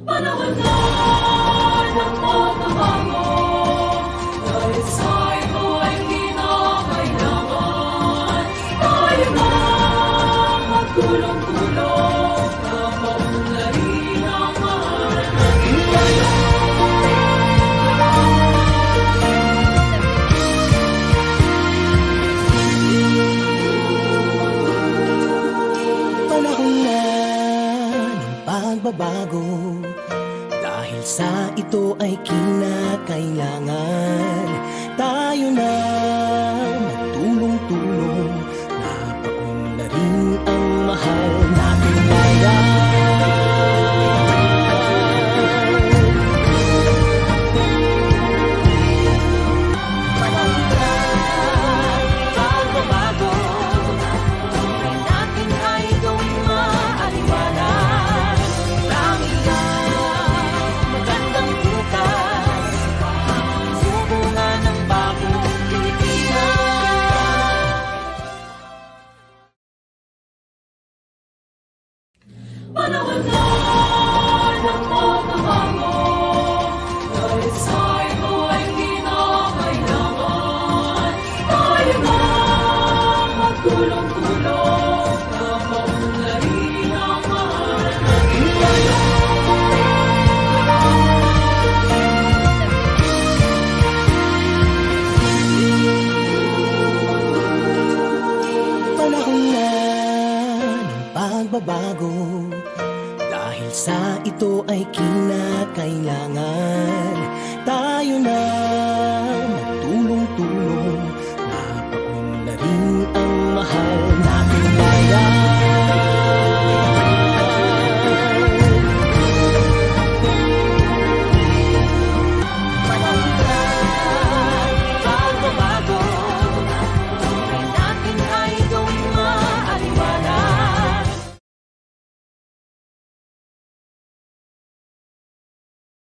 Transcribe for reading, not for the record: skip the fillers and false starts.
Panahon na ng pagbabago, dahil sa ito ay kinakailangan tayo na magtulong-tulong na maunlarin ang mahal natin tayo. Panahon na ng pagbabago, dahil sa ito ay kinakailangan tayo na magtulong-tulong na paunlarin ang mahal nating bayan. Panahon na ng pagbabago, buhay natin ay gawing maaliwalas. Magandang bukas, subukan ng bagong Pilipinas. Panahon na ng pagbabago, dahil sa ito ay kinakailangan tayo na magtulong-tulong na maunlarin ang mahal natin tayo. Panahon na ng pagbabago, dahil sa ito ay kinakailangan tayo na magtulong-tulong na paunlarin ang mahal nating bayan.